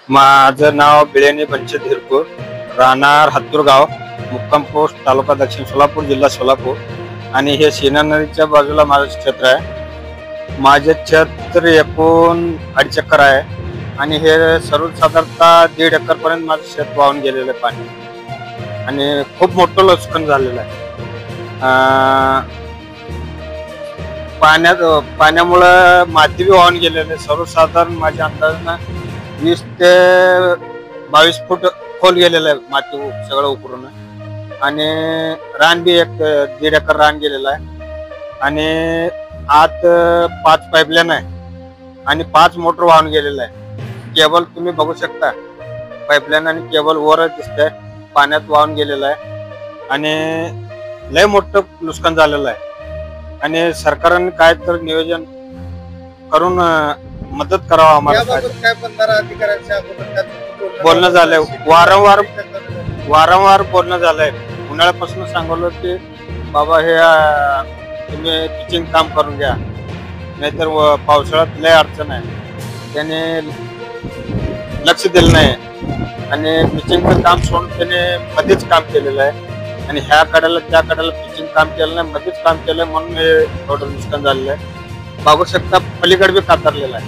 माझं नाव बिळेनी पंचत हिरपूर, राहणार हत्तूरगाव, मुक्काम पोस्ट, तालुका दक्षिण सोलापूर, जिल्हा सोलापूर. आणि हे सीना नदीच्या बाजूला माझं क्षेत्र आहे. माझे क्षेत्र एकूण 2.5 एकर आहे आणि हे सर्वसाधारणतः 1.5 एकर पर्यंत माझं शेत वाहून गेलेलं आहे पाणी आणि खूप मोठं नुकसान झालेलं आहे. पाण्यामुळे माती बी वाहून गेलेले. सर्वसाधारण माझ्या अंदाजानं 20 ते 22 फूट खोल गेलेलं आहे माती सगळं उकरून. आणि रान बी 1.5 एकर रान गेलेलं आहे आणि आत 5 पाईपलाईन आहे आणि 5 मोटर वाहून गेलेलं आहे. केबल तुम्ही बघू शकता, पाईपलाईन आणि केबल वरच दिसतंय, पाण्यात वाहून गेलेलं आहे आणि लय मोठं नुकसान झालेलं आहे. आणि सरकारने काय तर नियोजन करून मदत करावं आम्हाला. बोलणं झालंय, वारंवार बोलणं झालंय. उन्हाळ्यापासून सांगवलं की बाबा हे तुम्ही पिचिंग काम करून घ्या, नाहीतर पावसाळ्यात लय अडचण आहे. त्याने लक्ष दिलं नाही आणि पिचिंगचं काम सोडून त्याने मध्येच काम केलेलं आहे आणि ह्या कड्याला त्या कड्याला पिचिंग काम केलं नाही, मध्येच काम केलंय म्हणून हे थोडं नुकसान झालेलं आहे. बघू शकता पलीकडे बी कातरलेलं आहे,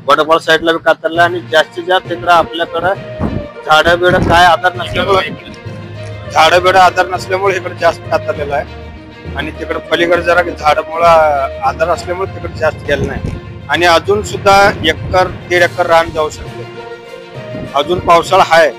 वडोपाळ साईडला बी कातरलं आणि जास्तीत जास्त तिकडं आपल्याकडं झाडं बिडं काय आधार नसल्यामुळे इकडे जास्त कातरलेलं आहे आणि तिकडे पलीकडे जरा झाडामुळे आधार असल्यामुळे तिकडे जास्त गेलं नाही. आणि अजून सुद्धा 1 एकर 1.5 एकर रान जाऊ शकते. अजून पावसाळा आहे.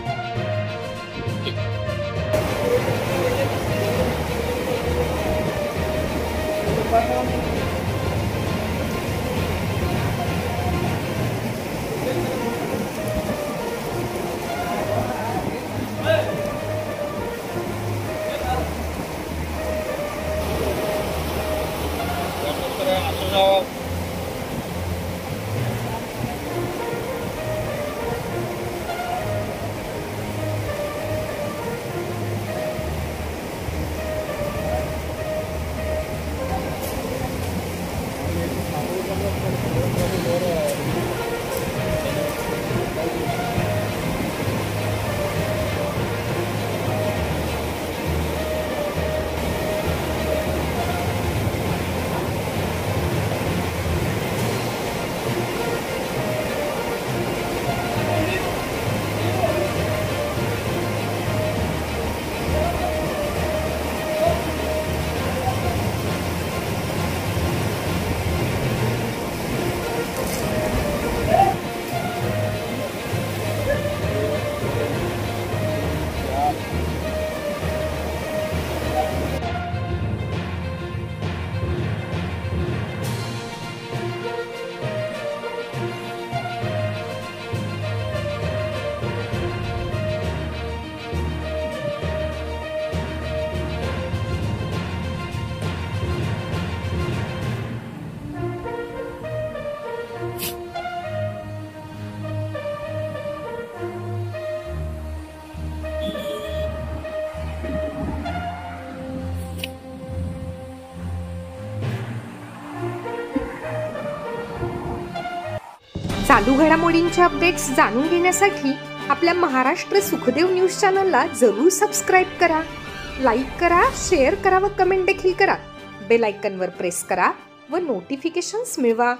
चालू घडामोडींचे अपडेट्स जाणून घेण्यासाठी आपल्या महाराष्ट्र सुखदेव न्यूज चॅनलला जरूर सबस्क्राईब करा, लाईक करा, शेअर करा व कमेंट देखील करा. बेल आयकॉनवर प्रेस करा व नोटिफिकेशन्स मिळवा.